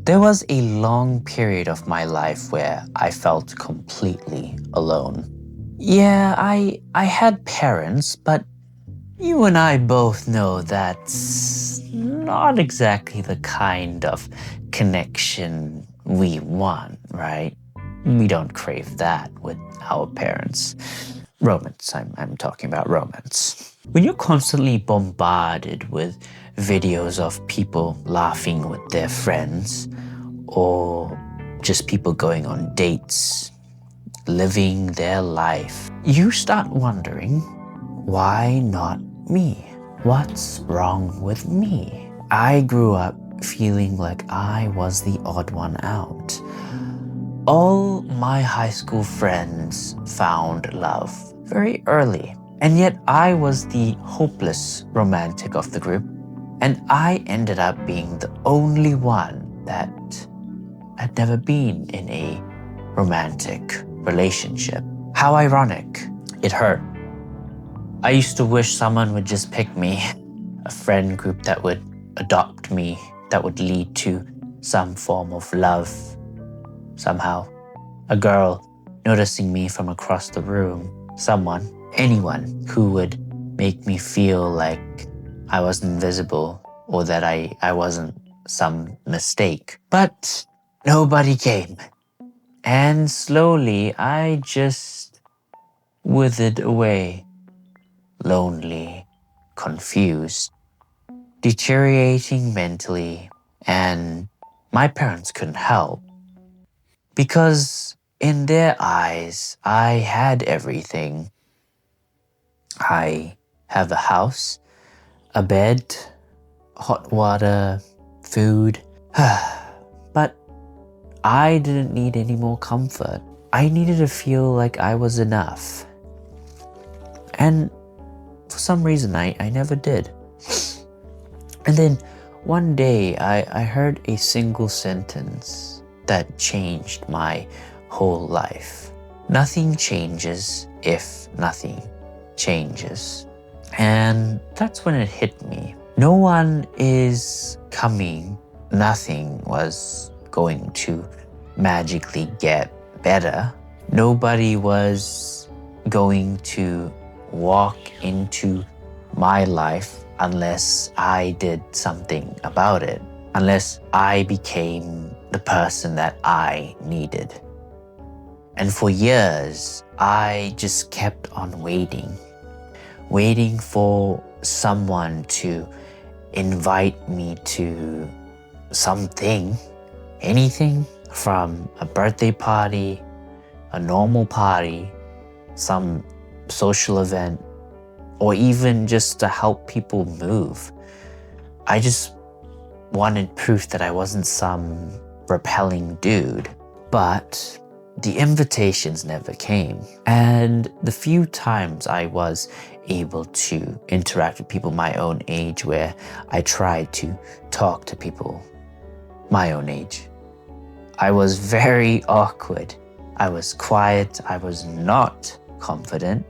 There was a long period of my life where I felt completely alone. Yeah, I had parents, but you and I both know that's not exactly the kind of connection we want, right? We don't crave that with our parents. Romance, I'm talking about romance. When you're constantly bombarded with videos of people laughing with their friends, or just people going on dates, living their life, you start wondering, why not me? What's wrong with me? I grew up feeling like I was the odd one out. All my high school friends found love very early, and yet I was the hopeless romantic of the group, and I ended up being the only one that had never been in a romantic relationship. How ironic. It hurt. I used to wish someone would just pick me, a friend group that would adopt me, that would lead to some form of love. Somehow, a girl noticing me from across the room, someone, anyone who would make me feel like I was invisible or that I wasn't some mistake. But nobody came. And slowly, I just withered away, lonely, confused, deteriorating mentally, and my parents couldn't help. Because in their eyes, I had everything. I have a house, a bed, hot water, food. But I didn't need any more comfort. I needed to feel like I was enough. And for some reason, I never did. And then one day, I heard a single sentence that changed my whole life. Nothing changes if nothing changes. And that's when it hit me. No one is coming. Nothing was going to magically get better. Nobody was going to walk into my life unless I did something about it, unless I became the person that I needed. And for years, I just kept on waiting for someone to invite me to something, anything from a birthday party, a normal party, some social event, or even just to help people move. I just wanted proof that I wasn't some repelling dude. But the invitations never came. And the few times I was able to interact with people my own age, where I tried to talk to people my own age, I was very awkward. I was quiet. I was not confident.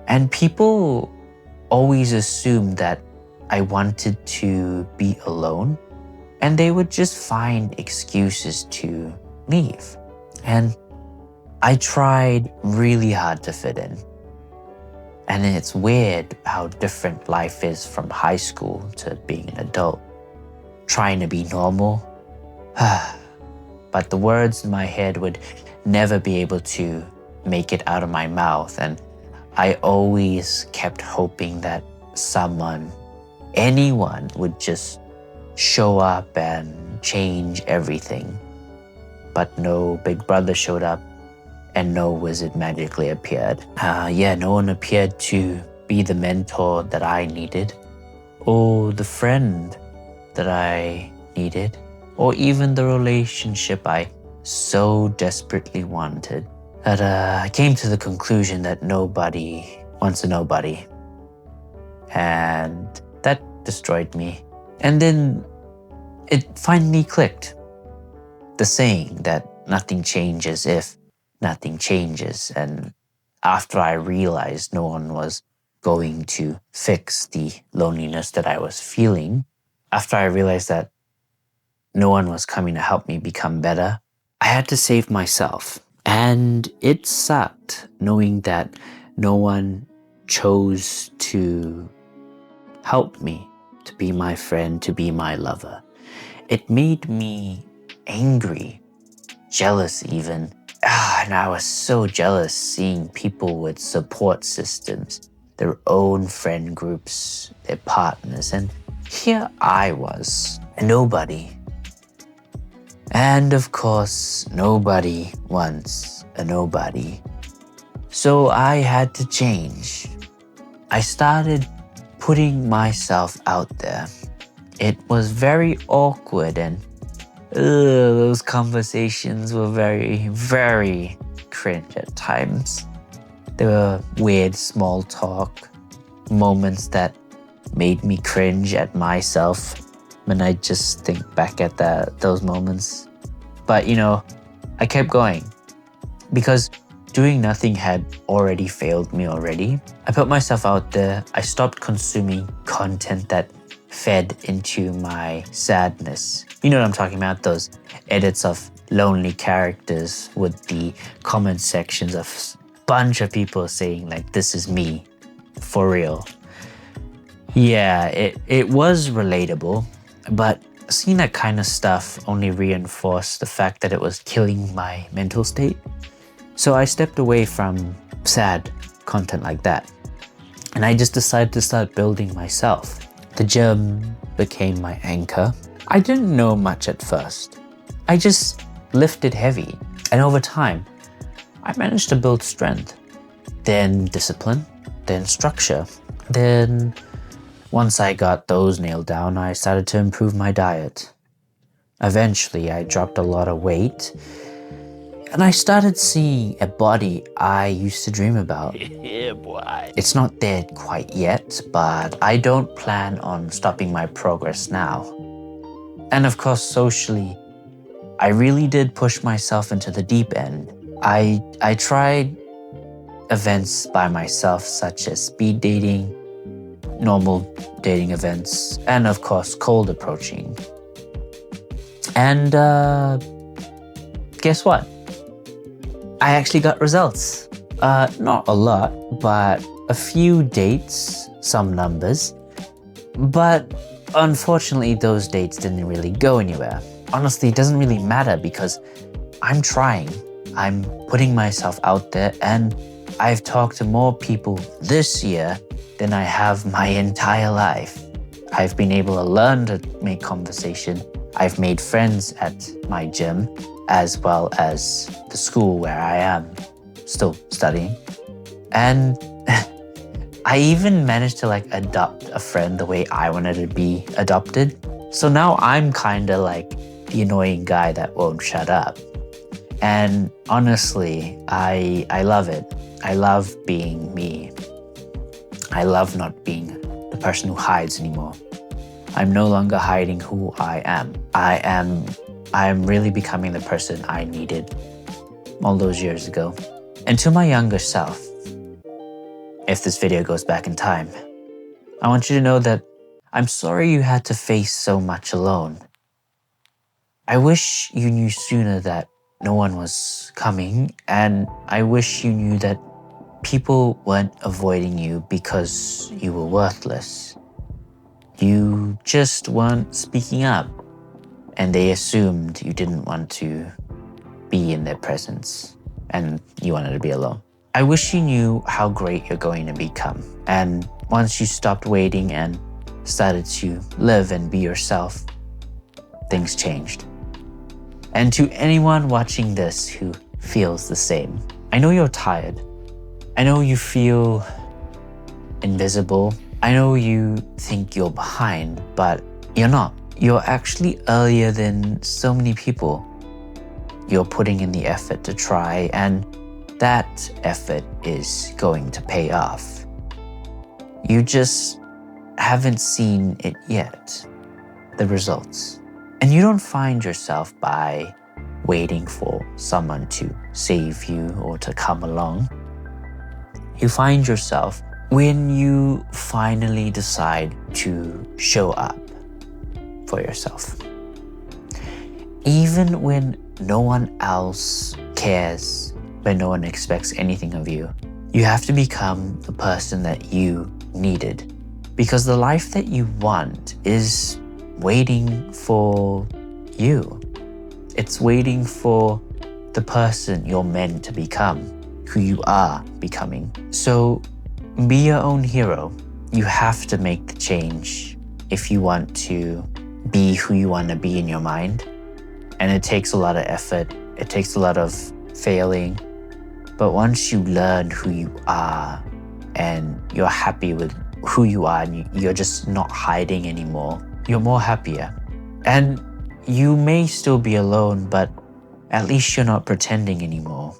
And people always assumed that I wanted to be alone, and they would just find excuses to leave. And I tried really hard to fit in. And it's weird how different life is from high school to being an adult. Trying to be normal. But the words in my head would never be able to make it out of my mouth. And I always kept hoping that someone, anyone, would just show up and change everything. But no big brother showed up, and no wizard magically appeared. No one appeared to be the mentor that I needed, or the friend that I needed, or even the relationship I so desperately wanted, that I came to the conclusion that nobody wants a nobody. And that destroyed me. And then it finally clicked. The saying that nothing changes if nothing changes. And after I realized no one was going to fix the loneliness that I was feeling, after I realized that no one was coming to help me become better. I had to save myself. And it sucked knowing that no one chose to help me, to be my friend, to be my lover. It made me angry, jealous even. And I was so jealous seeing people with support systems, their own friend groups, their partners, and here I was, a nobody. And of course, nobody wants a nobody. So I had to change. I started putting myself out there. It was very awkward and those conversations were very, very cringe at times. There were weird small talk moments that made me cringe at myself when I just think back at those moments. But I kept going because doing nothing had already failed me already. I put myself out there. I stopped consuming content that fed into my sadness. You know what I'm talking about? Those edits of lonely characters with the comment sections of a bunch of people saying like, this is me, for real. Yeah, it was relatable, but seeing that kind of stuff only reinforced the fact that it was killing my mental state. So I stepped away from sad content like that. And I just decided to start building myself. The gym became my anchor. I didn't know much at first. I just lifted heavy. And over time, I managed to build strength, then discipline, then structure. Then once I got those nailed down, I started to improve my diet. Eventually, I dropped a lot of weight and I started seeing a body I used to dream about. Yeah, boy. It's not there quite yet, but I don't plan on stopping my progress now. And of course, socially, I really did push myself into the deep end. I tried events by myself, such as speed dating, normal dating events, and of course, cold approaching. And guess what? I actually got results. Not a lot, but a few dates, some numbers. But unfortunately, those dates didn't really go anywhere. Honestly, it doesn't really matter because I'm trying. I'm putting myself out there, and I've talked to more people this year than I have my entire life. I've been able to learn to make conversation. I've made friends at my gym, as well as the school where I am still studying. And I even managed to adopt a friend the way I wanted to be adopted. So now I'm kind of like the annoying guy that won't shut up. And honestly, I love it. I love being me. I love not being the person who hides anymore. I'm no longer hiding who I am. I am really becoming the person I needed all those years ago. And to my younger self, if this video goes back in time, I want you to know that I'm sorry you had to face so much alone. I wish you knew sooner that no one was coming, and I wish you knew that people weren't avoiding you because you were worthless. You just weren't speaking up, and they assumed you didn't want to be in their presence and you wanted to be alone. I wish you knew how great you're going to become, and once you stopped waiting and started to live and be yourself, things changed. And to anyone watching this who feels the same, I know you're tired. I know you feel invisible. I know you think you're behind, but you're not. You're actually earlier than so many people. You're putting in the effort to try, and that effort is going to pay off. You just haven't seen it yet, the results. And you don't find yourself by waiting for someone to save you or to come along. You find yourself when you finally decide to show up for yourself. even when no one else cares, when no one expects anything of you. You have to become the person that you needed, because the life that you want is waiting for you. It's waiting for the person you're meant to become, who you are becoming. So be your own hero. You have to make the change if you want to be who you want to be in your mind. And it takes a lot of effort. It takes a lot of failing. But once you learn who you are and you're happy with who you are and you're just not hiding anymore, you're more happier. And you may still be alone, but at least you're not pretending anymore.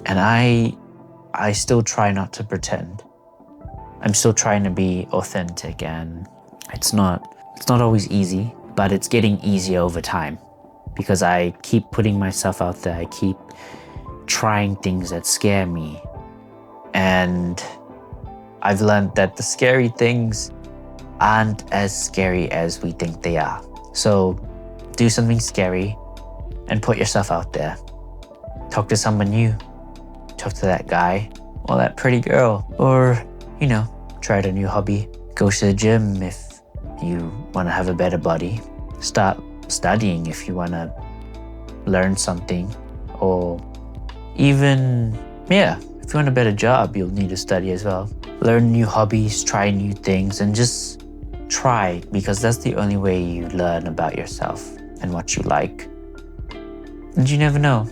And I still try not to pretend. I'm still trying to be authentic, and it's not always easy, but it's getting easier over time because I keep putting myself out there. I keep trying things that scare me. And I've learned that the scary things aren't as scary as we think they are. So do something scary and put yourself out there. Talk to someone new. Talk to that guy or that pretty girl, or, try a new hobby. Go to the gym if you want to have a better body. Start studying if you want to learn something, or even, if you want a better job, you'll need to study as well. Learn new hobbies, try new things, and just try, because that's the only way you learn about yourself and what you like. And you never know.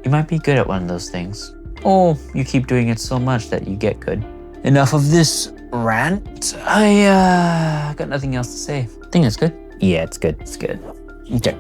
You might be good at one of those things, or you keep doing it so much that you get good. Enough of this rant. I got nothing else to say. Think it's good? Yeah, it's good. It's good. Okay.